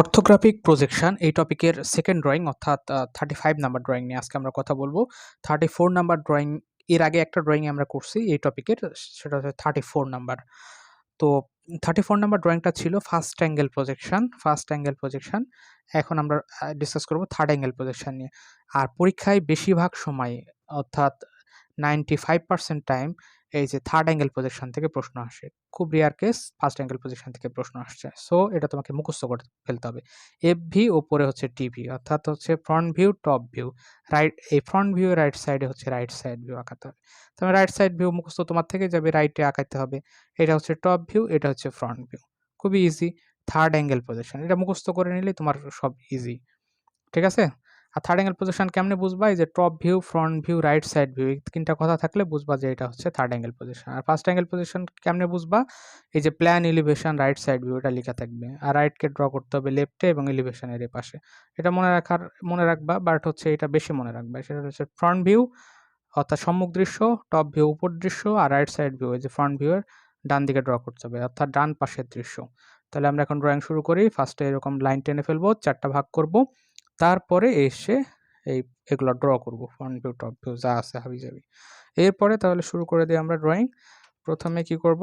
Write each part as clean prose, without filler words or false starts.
Orthographic projection এই টপিকের second drawing অর্থাৎ 35 নাম্বার ড্রয়িং নিয়ে আজকে আমরা কথা বলবো। 34 নাম্বার ড্রয়িং এর আগে একটা ড্রয়িং আমরা করছি এই টপিকের, সেটা হচ্ছে 34 নাম্বার। তো 34 নাম্বার ড্রয়িংটা ছিল ফার্স্ট অ্যাঙ্গেল প্রজেকশন। এখন আমরা ডিসকাস করব থার্ড অ্যাঙ্গেল প্রজেকশন নিয়ে। আর পরীক্ষায় বেশিরভাগ সময় অর্থাৎ 95% টাইম এই যে থার্ড অ্যাঙ্গেল প্রজেকশন থেকে প্রশ্ন আসে। খুব rare case first angle position থেকে প্রশ্ন আসছে। সো এটা তোমাকে মুখস্থ করে ফেলতে হবে। এফভি ওপরে হচ্ছে টিভি, অর্থাৎ হচ্ছে ফ্রন্ট ভিউ, টপ ভিউ। এই ফ্রন্ট ভিউ রাইট সাইডে হচ্ছে রাইট সাইড ভিউ আঁকাতে হবে। তবে রাইট সাইড ভিউ মুখস্থ তোমার থেকে যাবে, রাইটে আঁকাতে হবে। এটা হচ্ছে টপ ভিউ, এটা হচ্ছে ফ্রন্ট ভিউ। খুবই ইজি। থার্ড অ্যাঙ্গেল পজিশন এটা মুখস্থ করে নিলে তোমার সব ইজি। ঠিক আছে? আর থার্ড অ্যাঙ্গেল পজিশন কেমনে বুঝবা? এই যে top view, front view, right side view, এই ৩ টা কথা থাকলে বুঝবা যে এটা হচ্ছে থার্ড অ্যাঙ্গেল পজিশন। আর ফার্স্ট অ্যাঙ্গেল পজিশন কেমনে বুঝবা? এই যে plan, elevation, right side view এটা লেখা থাকবে। আর রাইটকে ড্র করতে হবে লেফটে এবং এলিভেশনের এপাশে। এটা মনে রাখবা, বাট হচ্ছে এটা বেশি মনে রাখবা। সেটা হচ্ছে ফ্রন্ট ভিউ অর্থাৎ সম্মুখ দৃশ্য, টপ ভিউ উপর দৃশ্য, আর রাইট সাইড ভিউ এই যে ফ্রন্ট ভিউ এর ডান দিকে ড্র করতে হবে, অর্থাৎ ডান পাশের দৃশ্য। তাহলে আমরা এখন ড্রয়িং শুরু করি। ফার্স্টে এরকম লাইন টেনে ফেলবো, ৪ টা ভাগ করব। তারপরে এসে এগুলো ড্র করব, ফ্রন্ট ভিউ, টপ ভিউ যা আছে হাবিজাবি। এরপরে তাহলে শুরু করে দিই আমরা ড্রয়িং। প্রথমে কি করব?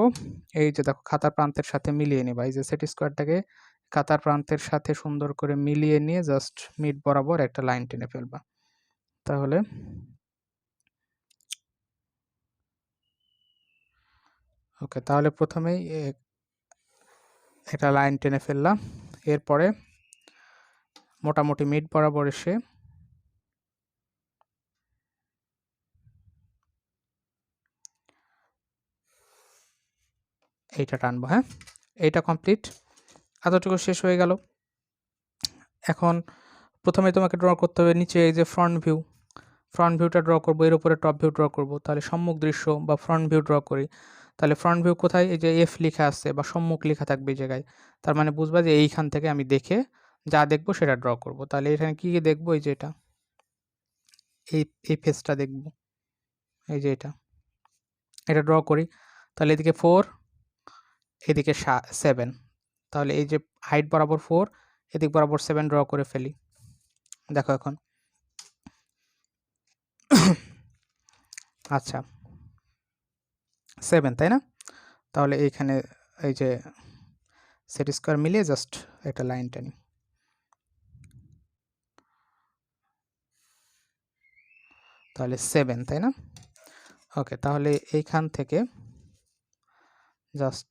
এই যে দেখো খাতার প্রান্তের সাথে মিলিয়ে নিবা। এই যে সেট স্কোয়ারটাকে খাতার প্রান্তের সাথে সুন্দর করে মিলিয়ে নিয়ে জাস্ট মিড বরাবর একটা লাইন টেনে ফেলবা। তাহলে ওকে, তাহলে প্রথমেই একটা লাইন টেনে ফেললাম। এরপরে মোটামুটি মিড বরাবর এসে এইটা টানবো। হ্যাঁ, এইটা কমপ্লিট। এতটুকু শেষ হয়ে গেল। এখন প্রথমে তোমাকে ড্র করতে হবে নিচে এই যে ফ্রন্ট ভিউটা ড্র করবো, এর উপরে টপ ভিউ ড্র করবো। তাহলে সম্মুখ দৃশ্য বা ফ্রন্ট ভিউ ড্র করি। তাহলে ফ্রন্ট ভিউ কোথায়? এই যে এফ লেখা আছে বা সম্মুখ লেখা থাকবে এই জায়গায়। তার মানে বুঝবা যে এইখান থেকে আমি দেখে যা দেখবো সেটা ড্র করব। তাহলে এখানে কি দেখবো? এই যে এটা, এই ফেসটা দেখবো। এই যে এটা ড্র করি। তাহলে এদিকে 4, এদিকে 7। তাহলে এই যে হাইট বরাবর 4, এদিক বরাবর 7 ড্র করে ফেলি। দেখো এখন আচ্ছা 7, তাই না? তাহলে এইখানে এই যে সেট স্কোয়ার মিলিয়ে জাস্ট একটা লাইন টানি। তাহলে 7, তাই না? ওকে, তাহলে এইখান থেকে জাস্ট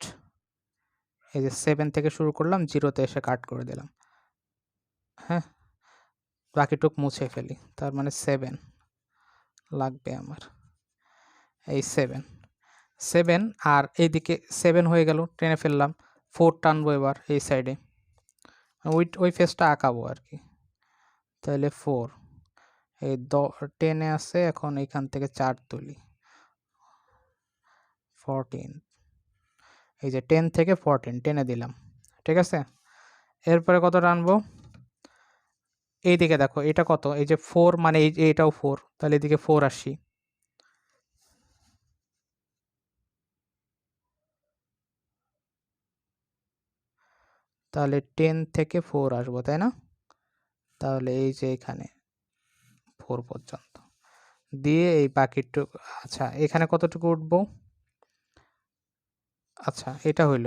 এই যে 7 থেকে শুরু করলাম, 0-তে এসে কাট করে দিলাম। হ্যাঁ, বাকিটুক মুছে ফেলি। তার মানে 7 লাগবে আমার। এই 7 আর এইদিকে 7 হয়ে গেল, টেনে ফেললাম। 4 টানবো এবার এই সাইডে, ওই ফেসটা আঁকাবো আর কি। তাহলে 4 এই 10-এ আছে, এখন এইখান থেকে 4 তুলি, 14। এই যে 10 থেকে 14 টেনে দিলাম। ঠিক আছে? এরপরে কত টানবো? এইদিকে দেখো এটা কত? এই যে 4, মানে এটাও 4, তাহলে এদিকে 4 আসি। তাহলে 10 থেকে 4 আসবো, তাই না? তাহলে এই যে এখানে 4 পর্যন্ত দিয়ে এই বাকিটুকু। আচ্ছা, এখানে কতটুকু উঠবো? আচ্ছা, এটা হইল।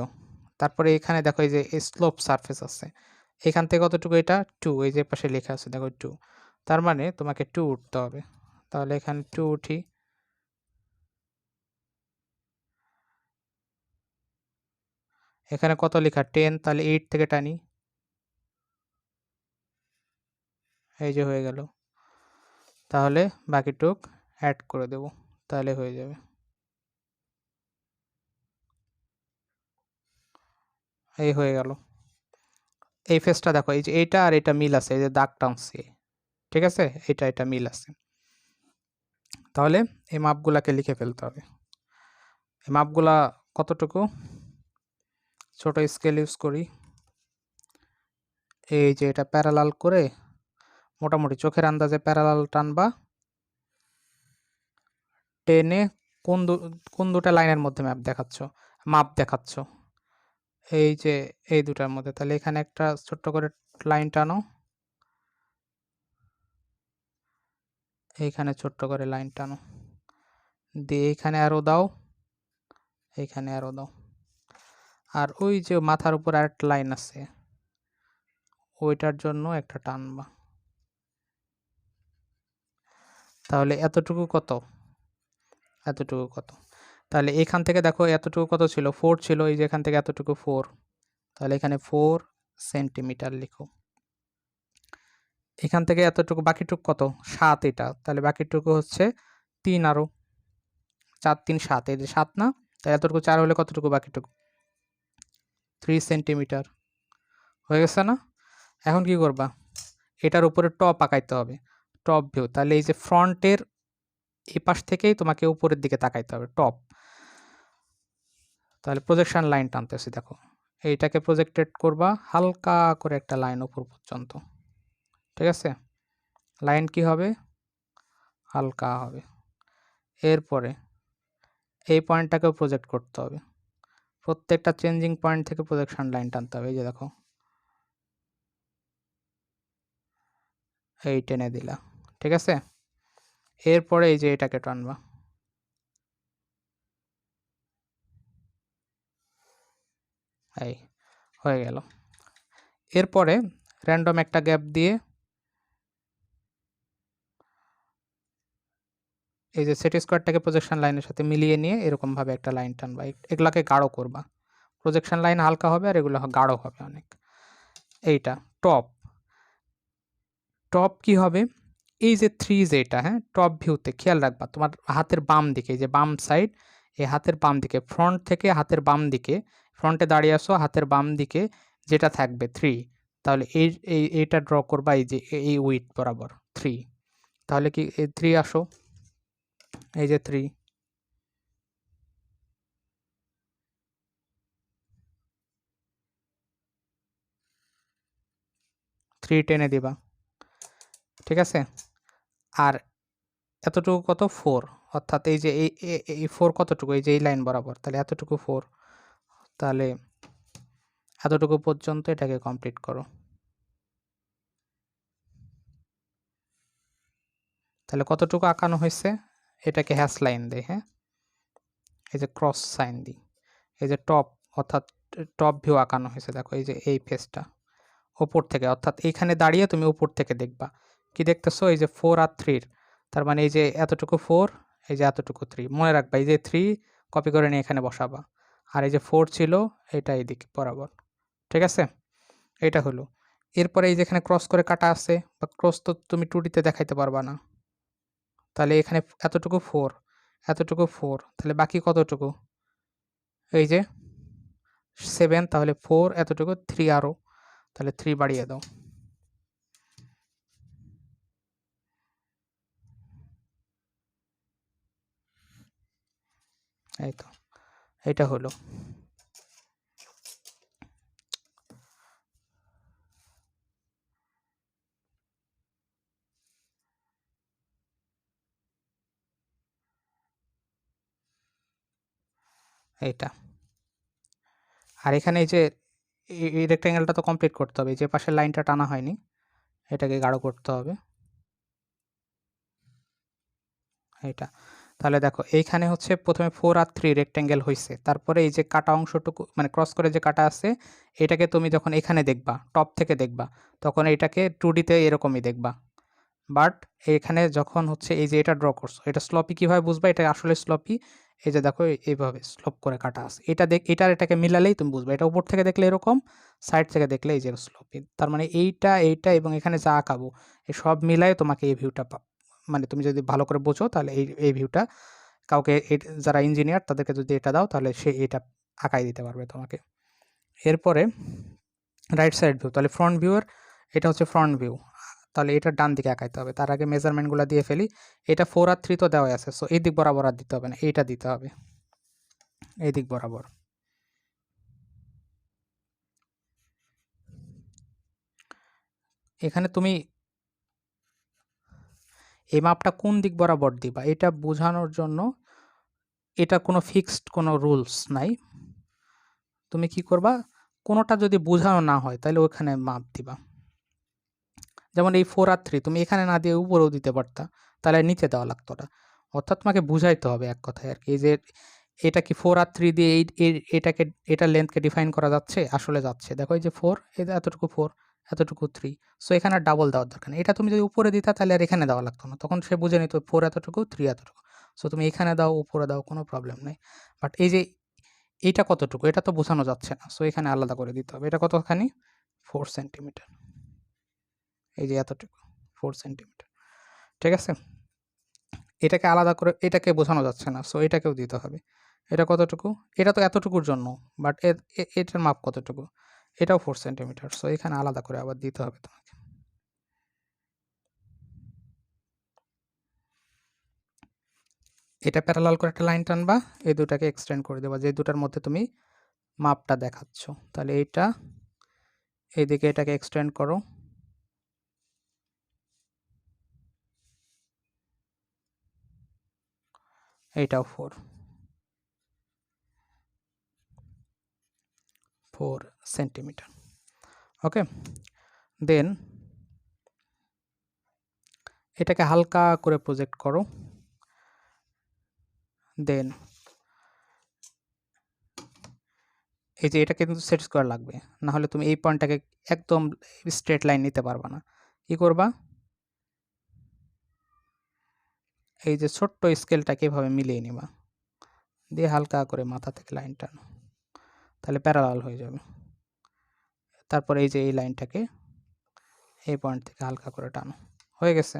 তারপরে এখানে দেখো এই যে স্লোপ সারফেস আছে, এখান থেকে কতটুকু? এটা 2, এই যে পাশে লেখা আছে দেখো 2। তার মানে তোমাকে 2 উঠতে হবে। তাহলে এখানে 2 উঠি। এখানে কত লেখা? 10, তাহলে 8 থেকে টানি। এই যে হয়ে গেল। তাহলে বাকিটুক অ্যাড করে দেব, তাহলে হয়ে যাবে। এই হয়ে গেল। এই ফেসটা দেখো, এই যে এইটা আর এটা মিল আছে, এই যে দাগ টানছি। ঠিক আছে? এটা মিল আছে। তাহলে এই মাপগুলাকে লিখে ফেলতে হবে। এই মাপগুলা কতটুকু? ছোট স্কেল ইউজ করি। এই যে এটা প্যারালাল করে মোটামুটি চোখের আন্দাজে প্যারালাল টানবা। টেনে কোন দুটা লাইনের মধ্যে মাপ দেখাচ্ছ? এই যে এই দুটার মধ্যে, তাহলে এখানে একটা ছোট্ট করে লাইন টানো, এইখানে ছোট্ট করে লাইন টানো, দিয়ে এইখানে অ্যারো দাও, এইখানে অ্যারো দাও, আর ওই যে মাথার উপর আরেকটা লাইন আছে ওইটার জন্য একটা টানবা। তাহলে এতটুকু কত, এতটুকু কত, তাহলে এখান থেকে দেখো এতটুকু কত ছিল, 4 ছিল, এই যে এখান থেকে এতটুকু 4, তাহলে এখানে 4 সেন্টিমিটার লিখো। এখান থেকে এতটুকু বাকিটুকু কত, 7, এটা তাহলে বাকিটুকু হচ্ছে 3, আরো 4 3 7, এই যে 7 না, তাহলে এতটুকু 4 হলে কতটুকু বাকিটুকু 3 সেন্টিমিটার হয়ে গেছে না। এখন কি করবা, এটার উপরে টপ আঁকাইতে হবে, টপ ভিউ, তাহলে এই যে ফ্রন্টের এই পাশ থেকেই তোমাকে উপরের দিকে তাকাইতে হবে টপ। তাহলে প্রজেকশন লাইন টানতেছি, দেখো এইটাকে প্রজেক্টেড করবা হালকা করে একটা লাইন উপর পর্যন্ত, ঠিক আছে, লাইন কি হবে, হালকা হবে। এরপরে এই পয়েন্টটাকেও প্রজেক্ট করতে হবে, প্রত্যেকটা চেঞ্জিং পয়েন্ট থেকে প্রজেকশন লাইন টানতে হবে, এই যে দেখো এই টেনে দিলা, ঠিক আছে। এরপরে এই যে এটাকে টানবা, এই হয়ে গেল। এরপরে র্যান্ডম একটা গ্যাপ দিয়ে এই যে সেট স্কোয়ারটাকে প্রজেকশন লাইনের সাথে মিলিয়ে নিয়ে এরকমভাবে একটা লাইন টানবা, এগুলাকে গাঢ় করবা, প্রজেকশন লাইন হালকা হবে আর এগুলো গাঢ় হবে অনেক। এইটা টপ, টপ কি হবে, এই যে 3 যেটা, হ্যাঁ টপ ভিউতে খেয়াল রাখবা তোমার হাতের বাম দিকে, এই যে বাম সাইড, এই হাতের বাম দিকে ফ্রন্ট থেকে হাতের বাম দিকে, ফ্রন্টে দাঁড়িয়ে আসো, হাতের বাম দিকে যেটা থাকবে 3, তাহলে এইটা ড্র করবা, এই যে এই উইথ বরাবর 3, তাহলে কি এই 3 আসো, এই যে 3, 3 টেনে দিবা, ঠিক আছে। আর এতটুকু কত 4, অর্থাৎ এই যে এই 4 কতটুকু, এই যে এই লাইন বরাবর, তাহলে এতটুকু 4, তাহলে এতটুকু পর্যন্ত এটাকে কমপ্লিট করো। তাহলে কতটুকু আঁকানো হয়েছে, এটাকে হ্যাশ লাইন দেয়, হ্যাঁ এই যে ক্রস সাইন দিই, এই যে টপ, অর্থাৎ টপ ভিউ আঁকানো হয়েছে, দেখো এই যে এই ফেসটা ওপর থেকে, অর্থাৎ এইখানে দাঁড়িয়ে তুমি উপর থেকে দেখবা, কি দেখতেছো, এই যে 4 আর 3, তার মানে এই যে এতটুকু 4, এই যে এতটুকু 3, মনে রাখবা এই যে 3 কপি করে নিয়ে এখানে বসাবা, আর এই যে 4 ছিল এটা এইদিকে বরাবর, ঠিক আছে, এটা হলো। এরপরে এই যেখানে ক্রস করে কাটা আছে, বা ক্রস তো তুমি 2D-তে দেখাইতে পারবা না, তাহলে এখানে এতটুকু 4, এতটুকু 4, তাহলে বাকি কতটুকু, এই যে 7, তাহলে 4 এতটুকু 3 আরও, তাহলে 3 বাড়িয়ে দাও, এই তো এটা হলো। এইটা, আর এখানে এই যে এই রেক্ট্যাঙ্গেলটা তো কমপ্লিট করতে হবে, যে পাশের লাইনটা টানা হয়নি এটাকে গাঢ় করতে হবে, এইটা। তাহলে দেখো এইখানে হচ্ছে প্রথমে 4 আর 3 রেক্ট্যাঙ্গেল হয়েছে, তারপরে এই যে কাটা অংশটুকু মানে ক্রস করে যে কাটা আছে, এটাকে তুমি যখন এখানে দেখবা টপ থেকে দেখবা, তখন এটাকে 2D-তে এরকমই দেখবা, বাট এখানে যখন হচ্ছে এই যে এটা ড্র করছো, এটা স্লপি কীভাবে বুঝবা এটা আসলে স্লপি, এই যে দেখো এইভাবে স্লোপ করে কাটা আছে, এটা এটার এটাকে মিলালেই তুমি বুঝবে, এটা উপর থেকে দেখলে এরকম, সাইড থেকে দেখলে এই যে স্লপি, তার মানে এইটা এইটা এবং এখানে যা আঁকাবো এই সব মিলাই তোমাকে এই ভিউটা মানে তুমি যদি ভালো করে বোঝো তাহলে এই ভিউটা কাউকে যারা ইঞ্জিনিয়ার তাদেরকে যদি এটা দাও তাহলে সে এটা আঁকাই দিতে পারবে তোমাকে। এরপরে রাইট সাইড ভিউ, তাহলে ফ্রন্ট ভিউর এটা হচ্ছে ফ্রন্ট ভিউ, তাহলে এটা ডান দিকে আঁকাইতে হবে, তার আগে মেজারমেন্টগুলো দিয়ে ফেলি, এটা 4 আর 3 তো দেওয়া আছে, সো এই দিক বরাবর আর দিতে হবে না, এইটা দিতে হবে এই দিক বরাবর। এখানে তুমি এই মাপটা কোন দিক বরাবর দিবা এটা বোঝানোর জন্য, এটা কোনো ফিক্সড কোনো রুলস নাই, তুমি কি করবা, কোনোটা যদি বোঝানো না হয় তাহলে ওখানে মাপ দিবা। যেমন এই 4 আর 3 তুমি এখানে না দিয়ে উপরেও দিতে পারতা, তাহলে নিচে দেওয়া লাগতো না। অর্থাৎ তোমাকে বুঝাইতে হবে এক কথায় আরকি, এই যে এটা কি 4 আর 3 দিয়ে এটাকে, এটার লেন্থকে ডিফাইন করা যাচ্ছে? আসলে যাচ্ছে। দেখো এই যে 4, এই যে এতটুকু 4, এতটুকু 3। সো এখানে আর ডাবল দেওয়ার দরকার নেই। এটা তুমি যদি উপরে দিতা তাহলে আর এখানে দেওয়া লাগতো না। তখন সে বুঝে নিত 4 এতটুকু, 3 এতটুকু। সো তুমি এখানে দাও, উপরে দাও, কোনো প্রবলেম নাই। বাট এই যে এইটা কতটুকু, এটা তো বোঝানো যাচ্ছে না। সো এখানে আলাদা করে দিতে হবে। এটা কতখানি? 4 সেন্টিমিটার। এই যে এতটুকু 4 সেন্টিমিটার। ঠিক আছে? এটাকে আলাদা করে, এটাকে বোঝানো যাচ্ছে না। সো এটাকেও দিতে হবে। এটা কতটুকু? এটা তো এতটুকুর জন্য। বাট এটার মাপ কতটুকু? এটাও 4 সেন্টিমিটার। সো এখানে আলাদা করে আবার দিতে হবে তোমাকে। এটা প্যারালাল করে একটা লাইন টানবা, এই দুটাকে এক্সটেন্ড করে দেবা, যে দুটার মধ্যে তুমি মাপটা দেখাচ্ছ। তাহলে এইটা, এইদিকে এটাকে এক্সটেন্ড করো। এইটাও 4 সেন্টিমিটার। ওকে? দেন এটাকে হালকা করে প্রজেক্ট করো। দেন এই যে এটাকে কিন্তু সেট স্কোয়ার লাগবে, না হলে তুমি এই পয়েন্টটাকে একদম স্ট্রেট লাইন নিতে পারবা না। কি করবা? এই যে ছোট্ট স্কেলটাকে এভাবে মিলিয়ে নিবা, দিয়ে হালকা করে মাথা থেকে লাইন টানো, তাহলে প্যারালাল হয়ে যাবে। তারপর এই যে এই লাইনটাকে এই পয়েন্ট থেকে হালকা করে টানো, হয়ে গেছে।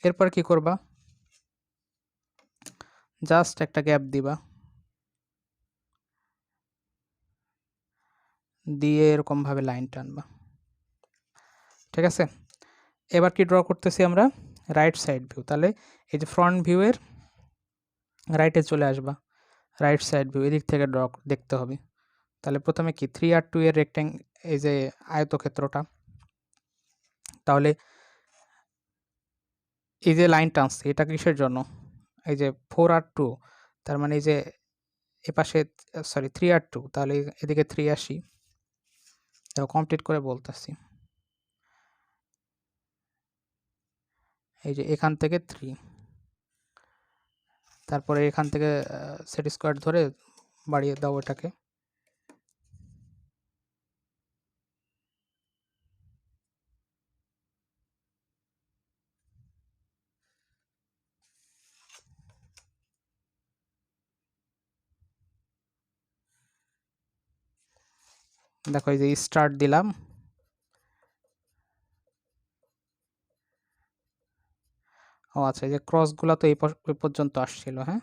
এরপর কি করবা? জাস্ট একটা গ্যাপ দিবা, দিয়ে এরকমভাবে লাইন টানবা। ঠিক আছে? এবার কি ড্র করতেছি আমরা? Right side view. তাহলে এই যে ফ্রন্ট ভিউয়ের রাইটে চলে আসবা, রাইট সাইড ভিউ এদিক থেকে ড্র দেখতে হবে। তাহলে প্রথমে কি 3 আর 2 এর এই যে আয়তক্ষেত্রটা, তাহলে এই যে লাইন টানছি এটা কিসের জন্য? এই যে 4 আর 2, তার মানে এই যে এপাশে, সরি 3 আর 2, তাহলে এদিকে 3 আসি। দেখো কমপ্লিট করে বলতেছি। এই যে এখান থেকে 3, তারপরে এখান থেকে সেট স্কোয়ার ধরে বাড়িয়ে দাও এটাকে। দেখো এই যে স্টার্ট দিলাম। ও আচ্ছা, এই যে ক্রসগুলো তো এই পর্যন্ত আসছিল। হ্যাঁ,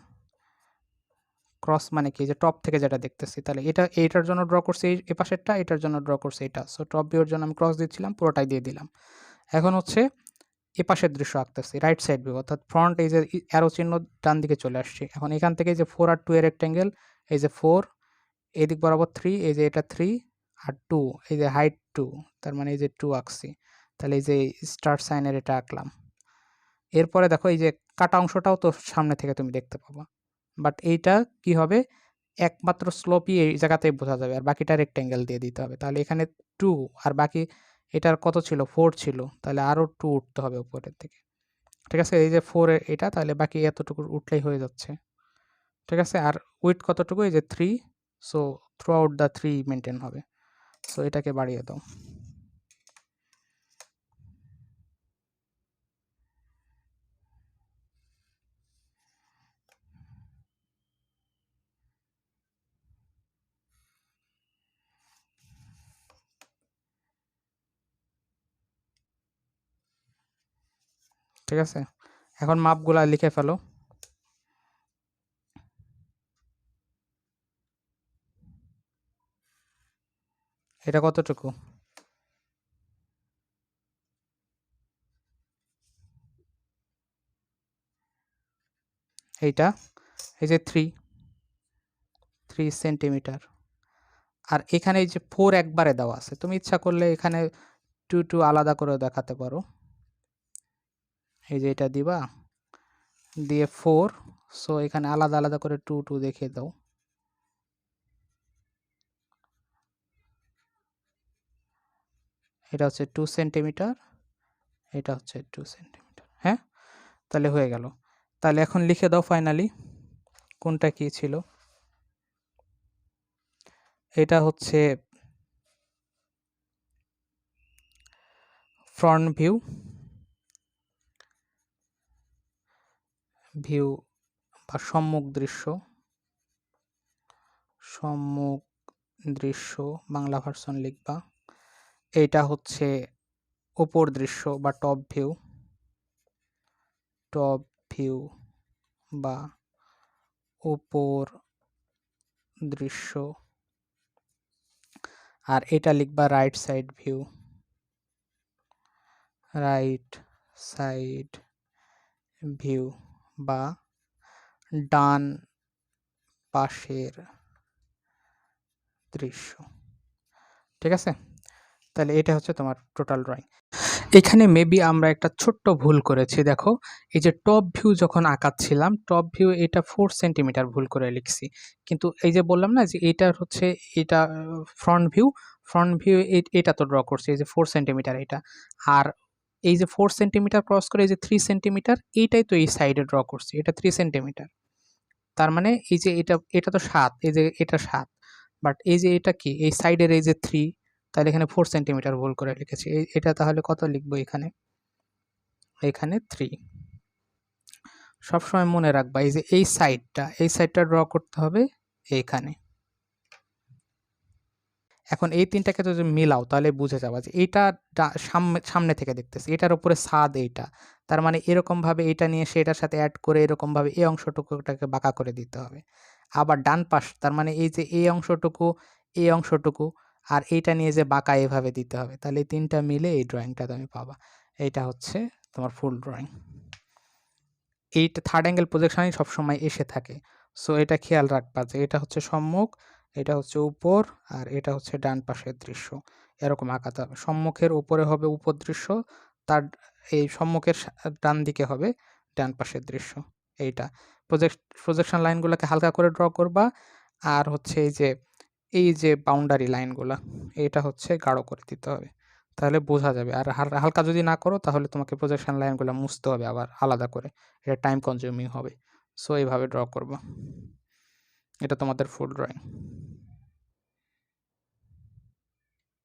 ক্রস মানে কি? যে টপ থেকে যেটা দেখতেছি, তাহলে এটা এইটার জন্য ড্র করছি, এই পাশেরটা এটার জন্য ড্র করছি এটা। সো টপ ভিউর জন্য আমি ক্রস দিচ্ছিলাম, পুরোটাই দিয়ে দিলাম। এখন হচ্ছে এপাশের দৃশ্য আঁকতেছি, রাইট সাইড ভিউ, অর্থাৎ ফ্রন্ট এই যে অ্যারো চিহ্ন ডান দিকে চলে আসছি। এখন এখান থেকে যে 4 আর 2 এর রেক্টেঙ্গেল, এই যে 4, এদিক বরাবর 3, এই যে এটা 3 আর 2, এই যে হাইট 2, তার মানে এই যে 2 আঁকছি। তাহলে এই যে স্টার সাইনের এটা আঁকলাম। এরপরে দেখো এই যে কাটা অংশটাও তো সামনে থেকে তুমি দেখতে পাবা। বাট এইটা কি হবে? একমাত্র স্লোপই এই জায়গাতেই বোঝা যাবে, আর বাকিটা রেক্টেঙ্গেল দিয়ে দিতে হবে। তাহলে এখানে 2, আর বাকি এটার কত ছিল? 4 ছিল, তাহলে আরও 2 উঠতে হবে উপরের দিকে। ঠিক আছে? এই যে 4 এর এটা, তাহলে বাকি এতটুকু উঠলেই হয়ে যাচ্ছে। ঠিক আছে? আর উইডথ কতটুকু? এই যে 3। So through out the 3 maintain হবে। সো এটাকে বাড়িয়ে দাও। ঠিক আছে? এখন মাপগুলা লিখে ফেলো। এটা কতটুকু? এইটা, এই যে 3 সেন্টিমিটার। আর এখানে এই যে 4 একবারে দেওয়া আছে। তুমি ইচ্ছা করলে এখানে 2 আলাদা করেও দেখাতে পারো। এই যে এটা দিবা, দিয়ে 4, সো এখানে আলাদা করে 2 দেখিয়ে দাও। এটা হচ্ছে 2 সেন্টিমিটার, এটা হচ্ছে 2 সেন্টিমিটার। হ্যাঁ? তাহলে হয়ে গেল। তাহলে এখন লিখে দাও ফাইনালি কোনটা কি ছিল? এটা হচ্ছে ফ্রন্ট ভিউ, ভিউ বা সম্মুখ দৃশ্য, সম্মুখ দৃশ্য বাংলা ভার্সন লিখবা। এইটা হচ্ছে উপর দৃশ্য বা টপ ভিউ, টপ ভিউ বা উপর দৃশ্য। আর এটা লিখবা right side view, right side view বা ডান পাশের দৃশ্য। ঠিক আছে? তাহলে এটা হচ্ছে তোমার টোটাল ড্রয়িং। এখানে মেবি আমরা একটা ছোট্ট ভুল করেছি। দেখো, এই যে টপ ভিউ যখন আঁকাচ্ছিলাম, টপ ভিউ এটা 4 সেন্টিমিটার ভুল করে লিখছি। কিন্তু এই যে বললাম না যে এইটার হচ্ছে এটা ফ্রন্ট ভিউ, ফ্রন্ট ভিউ এটা তো ড্র করছি এই যে 4 সেন্টিমিটার এটা। আর এই যে 4 সেন্টিমিটার ক্রস করে এই যে 3 সেন্টিমিটার এইটাই তো এই সাইডে ড্র করছি। এটা 3 সেন্টিমিটার। তার মানে এই যে এটা তো 7, এই যে এটা 7। বাট এই যে এটা কি? এই সাইডের এই যে 3, তাহলে এখানে 4 সেন্টিমিটার ভুল করে লিখেছি। এটা তাহলে কত লিখবো এখানে? এখানে 3। সবসময় মনে রাখবা এই যে এই সাইডটা ড্র করতে হবে এইখানে। এখন এই ৩ টাকে যদি মিলাও তাহলে বুঝে যাবা যে এইটা সামনে থেকে দেখতেছি। এটার উপরে ছাদ এইটা। তার মানে এরকমভাবে এইটা নিয়ে এসে এটার সাথে এড করে এরকমভাবে এই অংশটুকুটাকে বাঁকা করে দিতে হবে। আবার ডান পাশ তার মানে এই যে এই অংশটুকু আর এইটা নিয়ে যে বাঁকা এভাবে দিতে হবে। তাহলে এই ৩ টা মিলে এই ড্রয়িংটা তুমি পাবা। এইটা হচ্ছে তোমার ফুল ড্রয়িং। এইটা থার্ড অ্যাঙ্গেল প্রজেকশনই সবসময় এসে থাকে। সো এটা খেয়াল রাখবা যে এটা হচ্ছে সম্মুখ, এটা হচ্ছে উপর আর এটা হচ্ছে ডান পাশের দৃশ্য। এরকম আঁকাতে হবে। সম্মুখের উপরে হবে উপদৃশ্য, তার এই সম্মুখের ডান দিকে হবে ডান পাশের দৃশ্য। এইটা প্রজেকশন লাইনগুলোকে হালকা করে ড্র করবা। আর হচ্ছে এই যে বাউন্ডারি লাইনগুলা এটা হচ্ছে গাঢ় করে দিতে হবে। তাহলে বোঝা যাবে। আর হালকা যদি না করো তাহলে তোমাকে প্রজেকশন লাইনগুলো মুছতে হবে আবার আলাদা করে। এটা টাইম কনজিউমিং হবে। সো এইভাবে ড্র করবা। এটা তোমাদের ফুল ড্রয়িং।